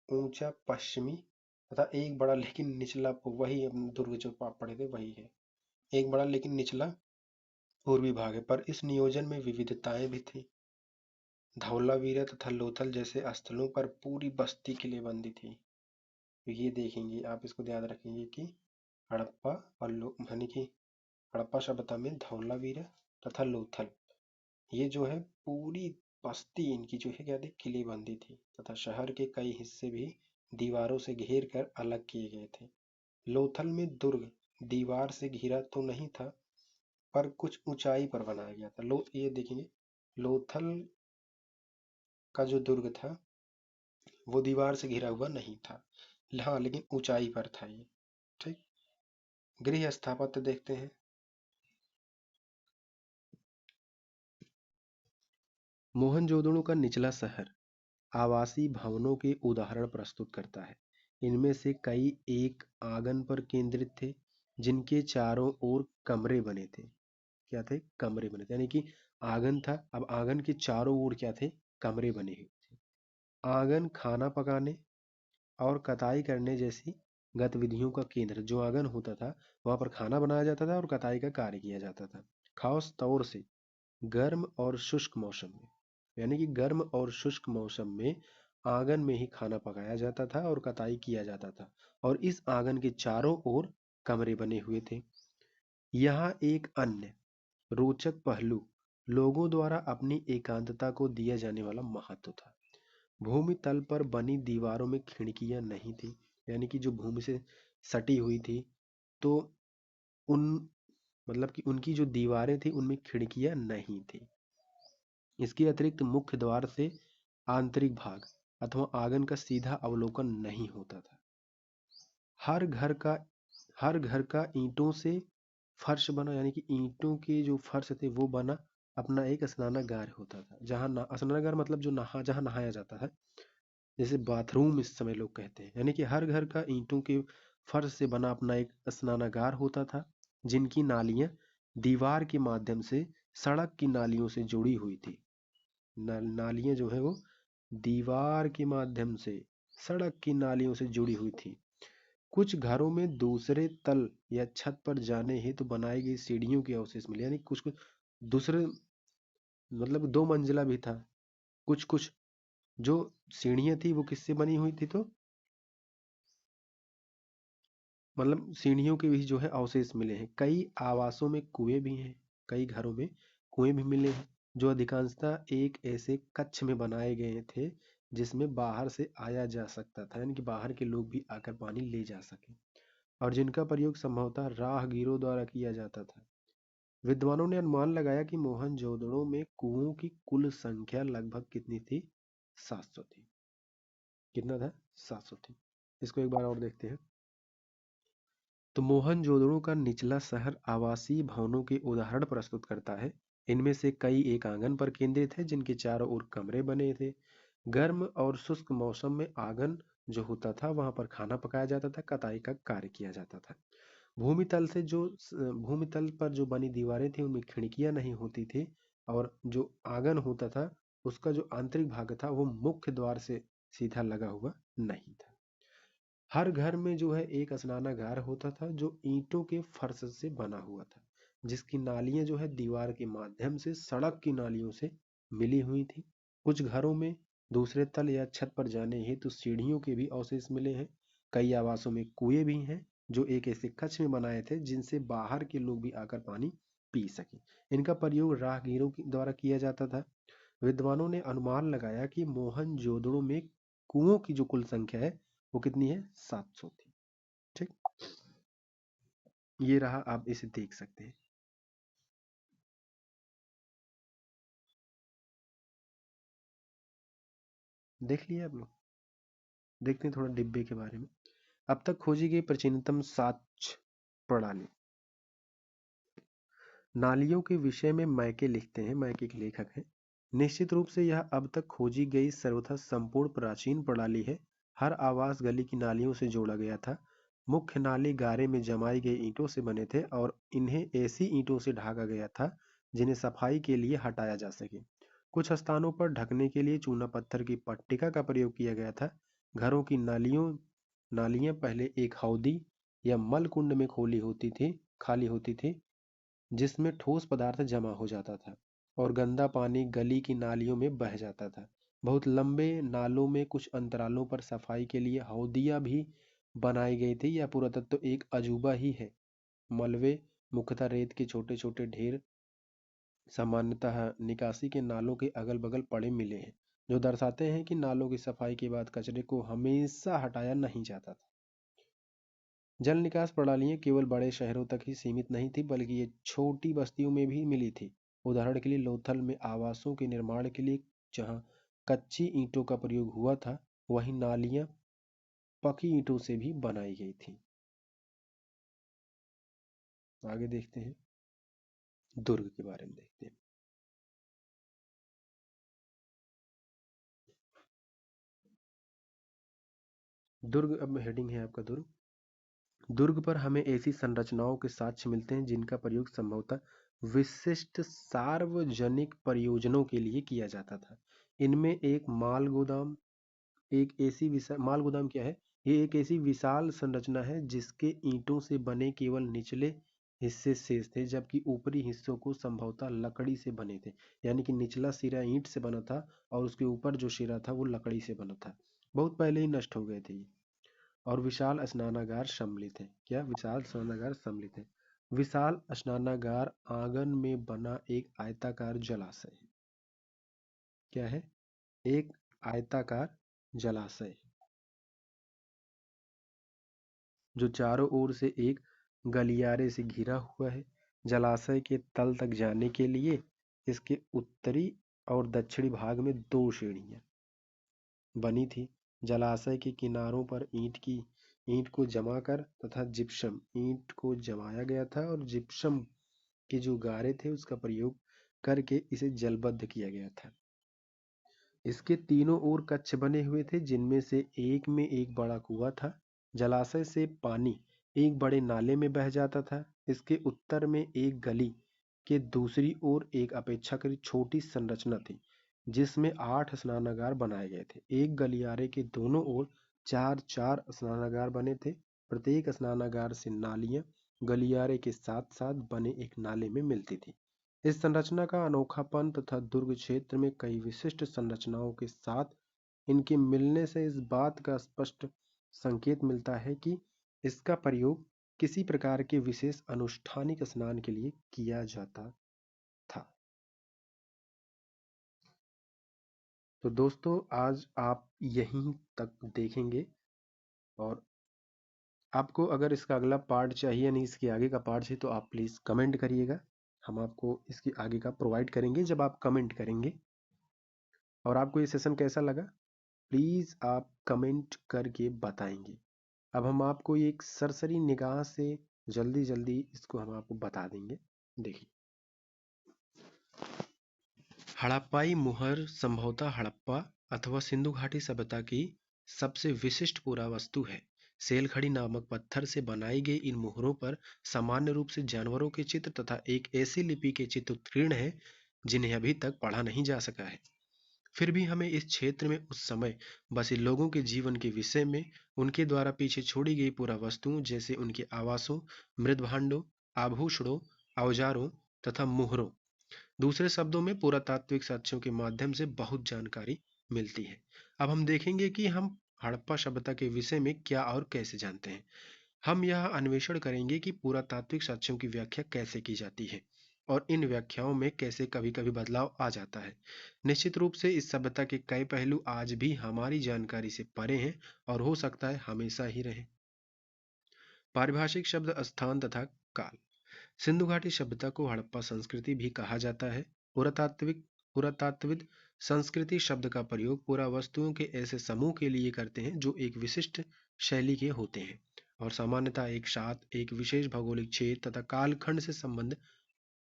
ऊंचा पश्चिमी तथा एक बड़ा लेकिन निचला, वही दुर्ग जो पढ़े थे वही है, एक बड़ा लेकिन निचला पूर्वी भाग है, पर इस नियोजन में विविधताएं भी थी। धौलावीरा तथा लोथल जैसे स्थलों पर पूरी बस्ती किलेबंदी थी। तो ये देखेंगे आप, इसको याद रखेंगे कि हड़प्पा और यानी कि हड़प्पा सभ्यता में धौलावीरा तथा लोथल ये जो है पूरी बस्ती इनकी जो है क्या थी, किलेबंदी थी तथा शहर के कई हिस्से भी दीवारों से घेर कर अलग किए गए थे। लोथल में दुर्ग दीवार से घिरा तो नहीं था पर कुछ ऊंचाई पर बनाया गया था। लो ये देखेंगे, लोथल का जो दुर्ग था वो दीवार से घिरा हुआ नहीं था, हाँ लेकिन ऊंचाई पर था ये। ठीक। गृह स्थापत्य देखते हैं। मोहनजोदड़ो का निचला शहर आवासीय भवनों के उदाहरण प्रस्तुत करता है। इनमें से कई एक आंगन पर केंद्रित थे जिनके चारों ओर कमरे बने थे। क्या थे? कमरे बने थे, यानी कि आंगन था, अब आंगन के चारों ओर क्या थे? कमरे बने हुए थे। आंगन खाना पकाने और कताई करने जैसी गतिविधियों का केंद्र, जो आंगन होता था वहां पर खाना बनाया जाता था और कताई का कार्य किया जाता था। खास तौर से गर्म और शुष्क मौसम में, यानी कि गर्म और शुष्क मौसम में आंगन में ही खाना पकाया जाता था और कताई किया जाता था, और इस आंगन के चारों ओर कमरे बने हुए थे। यहाँ एक अन्य रोचक पहलू लोगों द्वारा अपनी एकांतता को दिया जाने वाला महत्व था। भूमि तल पर बनी दीवारों में खिड़कियां नहीं थी, यानी कि जो भूमि से सटी हुई थी, तो उन मतलब कि उनकी जो दीवारें थी उनमें खिड़कियां नहीं थी। इसके अतिरिक्त मुख्य द्वार से आंतरिक भाग अथवा आंगन का सीधा अवलोकन नहीं होता था। हर घर का हर घर का ईंटों से फर्श बना, यानी कि ईंटों के जो फर्श थे वो बना अपना एक स्नानागार होता था, जहाँ स्नानागार मतलब जो जहाँ नहाया जाता है, जैसे बाथरूम इस समय लोग कहते हैं। यानी कि हर घर का ईंटों के फर्श से बना अपना एक स्नानागार होता था, जिनकी नालियां दीवार के माध्यम से सड़क की नालियों से जुड़ी हुई थी। नालियां जो है वो दीवार के माध्यम से सड़क की नालियों से जुड़ी हुई थी। कुछ घरों में दूसरे तल या छत पर जाने हेतु बनाई गई सीढ़ियों के अवशेष मिले, यानी कुछ कुछ दूसरे मतलब दो मंजिला भी था। कुछ कुछ जो सीढ़ियां थी वो किससे बनी हुई थी, तो मतलब सीढ़ियों के भी जो है अवशेष मिले हैं। कई आवासों में कुएं भी हैं, कई घरों में कुएं भी मिले हैं, जो अधिकांशतः एक ऐसे कक्ष में बनाए गए थे जिसमें बाहर से आया जा सकता था, यानी कि बाहर के लोग भी आकर पानी ले जा सके, और जिनका प्रयोग संभवतः राहगीरों द्वारा किया जाता था। विद्वानों ने अनुमान लगाया कि मोहनजोदड़ो में कुओं की कुल संख्या लगभग कितनी थी? 700 थी। कितना था? 700 थी। इसको एक बार और देखते हैं। तो मोहनजोदड़ो का निचला शहर आवासीय भवनों के उदाहरण प्रस्तुत करता है। इनमें से कई एक आंगन पर केंद्रित है जिनके चारों ओर कमरे बने थे। गर्म और शुष्क मौसम में आंगन जो होता था वहां पर खाना पकाया जाता था, कताई का कार्य किया जाता था। भूमि तल पर जो बनी दीवारें थी उनमें खिड़कियां नहीं होती थी, और जो आंगन होता था उसका जो आंतरिक भाग था वो मुख्य द्वार से सीधा लगा हुआ नहीं था। हर घर में जो है एक स्नानागार होता था जो ईंटों के फर्श से बना हुआ था, जिसकी नालियां जो है दीवार के माध्यम से सड़क की नालियों से मिली हुई थी। कुछ घरों में दूसरे तल या छत पर जाने हेतु सीढ़ियों के भी अवशेष मिले हैं। कई आवासों में कुएं भी हैं जो एक ऐसे कक्ष में बनाए थे जिनसे बाहर के लोग भी आकर पानी पी सके। इनका प्रयोग राहगीरों द्वारा किया जाता था। विद्वानों ने अनुमान लगाया कि मोहनजोदड़ो में कुओं की जो कुल संख्या है वो कितनी है, 700 थी। ठीक, ये रहा, आप इसे देख सकते हैं। देख लिया आप लोग। देखते हैं थोड़ा डिब्बे के बारे में। अब तक खोजी गई प्राचीनतम साक्ष्य प्रणाली। नालियों के विषय में मैके लिखते हैं, मैके के लेखक हैं। निश्चित रूप से यह अब तक खोजी गई सर्वथा संपूर्ण प्राचीन प्रणाली है। हर आवास गली की नालियों से जोड़ा गया था। मुख्य नाले गारे में जमाई गई ईंटों से बने थे और इन्हें ऐसी ईंटों से ढका गया था जिन्हें सफाई के लिए हटाया जा सके। कुछ स्थानों पर ढकने के लिए चूना पत्थर की पट्टिका का प्रयोग किया गया था। घरों की नालियां पहले एक हौदी या मल कुंड में खाली होती थी जिसमें ठोस पदार्थ जमा हो जाता था और गंदा पानी गली की नालियों में बह जाता था। बहुत लंबे नालों में कुछ अंतरालों पर सफाई के लिए हौदियां भी बनाई गई थी। यह पुरातत्व एक अजूबा ही है। मलबे, मुख्यतः रेत के छोटे छोटे ढेर, सामान्यतः निकासी के नालों के अगल बगल पड़े मिले हैं, जो दर्शाते हैं कि नालों की सफाई के बाद कचरे को हमेशा हटाया नहीं जाता था। जल निकास प्रणालियां केवल बड़े शहरों तक ही सीमित नहीं थी बल्कि ये छोटी बस्तियों में भी मिली थी। उदाहरण के लिए लोथल में आवासों के निर्माण के लिए जहां कच्ची ईंटों का प्रयोग हुआ था वहीं नालियां पकी ईंटों से भी बनाई गई थी। आगे देखते हैं, दुर्ग के बारे में देखते हैं। दुर्ग, अब हेडिंग है आपका दुर्ग। दुर्ग पर हमें ऐसी संरचनाओं के साक्ष्य मिलते हैं जिनका प्रयोग संभवतः विशिष्ट सार्वजनिक प्रयोजनों के लिए किया जाता था। इनमें एक माल गोदाम, एक ऐसी विशाल माल गोदाम क्या है, ये एक ऐसी विशाल संरचना है जिसके ईंटों से बने केवल निचले हिस्से शेष थे जबकि ऊपरी हिस्सों को संभवतः लकड़ी से बने थे। यानी कि निचला सिरा ईंट से बना था और उसके ऊपर जो सिरा था वो लकड़ी से बना था। बहुत पहले ही नष्ट हो गए थे ये। और विशाल स्नानागार सम्मिलित है। क्या विशाल स्नानागार सम्मिलित है? विशाल स्नानागार आंगन में बना एक आयताकार जलाशय है। क्या है? एक आयताकार जलाशय जो चारों ओर से एक गलियारे से घिरा हुआ है। जलाशय के तल तक जाने के लिए इसके उत्तरी और दक्षिणी भाग में दो सीढ़ियां बनी थी। जलाशय के किनारों पर ईंट को जमाकर तथा जिप्सम ईंट को जमाया गया था और जिप्सम के जो गारे थे उसका प्रयोग करके इसे जलबद्ध किया गया था। इसके तीनों ओर कक्ष बने हुए थे जिनमें से एक में एक बड़ा कुआं था। जलाशय से पानी एक बड़े नाले में बह जाता था। इसके उत्तर में एक गली के दूसरी ओर एक अपेक्षाकृत छोटी संरचना थी जिसमें 8 स्नानागार बनाए गए थे। एक गलियारे के दोनों ओर चार चार स्नानागार बने थे। प्रत्येक स्नानागार से नालियां गलियारे के साथ साथ बने एक नाले में मिलती थी। इस संरचना का अनोखापन तथा दुर्ग क्षेत्र में कई विशिष्ट संरचनाओं के साथ इनके मिलने से इस बात का स्पष्ट संकेत मिलता है कि इसका प्रयोग किसी प्रकार के विशेष अनुष्ठानिक स्नान के लिए किया जाता था। तो दोस्तों आज आप यहीं तक देखेंगे और आपको अगर इसका अगला पार्ट चाहिए यानी इसके आगे का पार्ट चाहिए तो आप प्लीज़ कमेंट करिएगा। हम आपको इसके आगे का प्रोवाइड करेंगे जब आप कमेंट करेंगे। और आपको ये सेशन कैसा लगा प्लीज़ आप कमेंट करके बताएंगे। अब हम आपको एक सरसरी निगाह से जल्दी जल्दी इसको हम आपको बता देंगे। देखिए, हड़प्पाई मुहर संभवतः हड़प्पा अथवा सिंधु घाटी सभ्यता की सबसे विशिष्ट पुरावस्तु है। सेलखड़ी नामक पत्थर से बनाई गई इन मुहरों पर सामान्य रूप से जानवरों के चित्र तथा एक ऐसी लिपि के चित्र उत्कीर्ण है जिन्हें अभी तक पढ़ा नहीं जा सका है। फिर भी हमें इस क्षेत्र में उस समय बसे लोगों के जीवन के विषय में उनके द्वारा पीछे छोड़ी गई पुरावस्तुओं जैसे उनके आवासों, मृद भांडों, आभूषणों, औजारों तथा मुहरों दूसरे शब्दों में पुरातात्विक साक्ष्यों के माध्यम से बहुत जानकारी मिलती है। अब हम देखेंगे कि हम हड़प्पा सभ्यता के विषय में क्या और कैसे जानते हैं। हम यह अन्वेषण करेंगे कि पुरातात्विक साक्ष्यों की व्याख्या कैसे की जाती है और इन व्याख्याओं में कैसे कभी-कभी बदलाव आ जाता है। निश्चित रूप से इस सभ्यता के कई पहलू आज भी हमारी जानकारी से परे हैं और हो सकता है हमेशा ही रहें। पारिभाषिक शब्द स्थान तथा काल। सिंधु घाटी सभ्यता को हड़प्पा संस्कृति भी कहा जाता है। पुरातात्विक संस्कृति शब्द का प्रयोग पुरावस्तुओं के ऐसे समूह के लिए करते हैं जो एक विशिष्ट शैली के होते हैं और सामान्यतः एक साथ एक विशेष भौगोलिक क्षेत्र तथा कालखंड से संबंध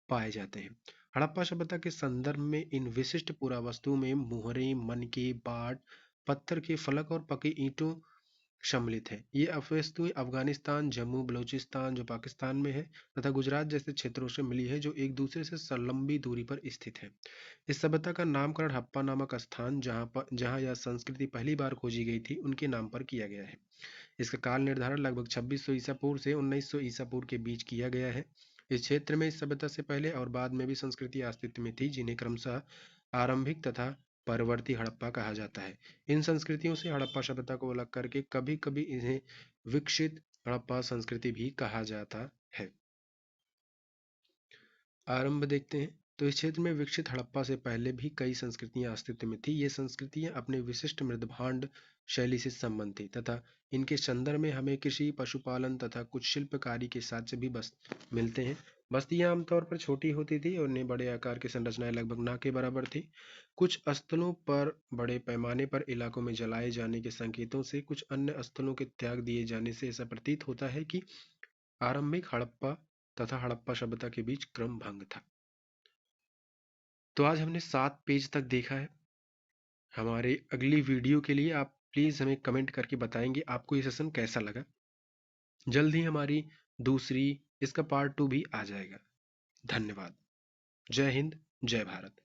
पाए जाते हैं। हड़प्पा सभ्यता के संदर्भ में इन विशिष्ट पुरावस्तुओं में मुहरें, मनके, बाट, पत्थर के फलक और पकी ईंटों सम्मिलित है। ये वस्तुएं अफगानिस्तान, जम्मू, बलूचिस्तान जो पाकिस्तान में है तथा गुजरात जैसे क्षेत्रों से मिली है जो एक दूसरे से लंबी दूरी पर स्थित है। इस सभ्यता का नामकरण हड़प्पा नामक स्थान जहाँ यह संस्कृति पहली बार खोजी गई थी उनके नाम पर किया गया है। इसका काल निर्धारण लगभग 2600 ईसा पूर्व से 1900 ईसा पूर्व के बीच किया गया है। इस क्षेत्र में इस सभ्यता से पहले और बाद में भी संस्कृति अस्तित्व में थी जिन्हें क्रमशः आरंभिक तथा परवर्ती हड़प्पा कहा जाता है। इन संस्कृतियों से हड़प्पा सभ्यता को अलग करके कभी कभी इन्हें विकसित हड़प्पा संस्कृति भी कहा जाता है। आरंभ देखते हैं। तो इस क्षेत्र में विकसित हड़प्पा से पहले भी कई संस्कृतियां अस्तित्व में थी। ये संस्कृतियां अपने विशिष्ट मृदभांड शैली से संबंध थी तथा इनके संदर्भ में हमें कृषि, पशुपालन तथा कुछ शिल्पकारी के साक्ष्य भी बस मिलते हैं। बस्तियां आमतौर पर छोटी होती थी और उन्हें बड़े आकार की संरचनाएं लगभग ना के बराबर थी। कुछ स्थलों पर बड़े पैमाने पर इलाकों में जलाए जाने के संकेतों से कुछ अन्य स्थलों के त्याग दिए जाने से ऐसा प्रतीत होता है कि आरंभिक हड़प्पा तथा हड़प्पा सभ्यता के बीच क्रम भंग था। तो आज हमने 7 पेज तक देखा है। हमारे अगली वीडियो के लिए आप प्लीज़ हमें कमेंट करके बताएंगे आपको ये सेशन कैसा लगा। जल्द ही हमारी दूसरी इसका पार्ट 2 भी आ जाएगा। धन्यवाद। जय हिंद, जय भारत।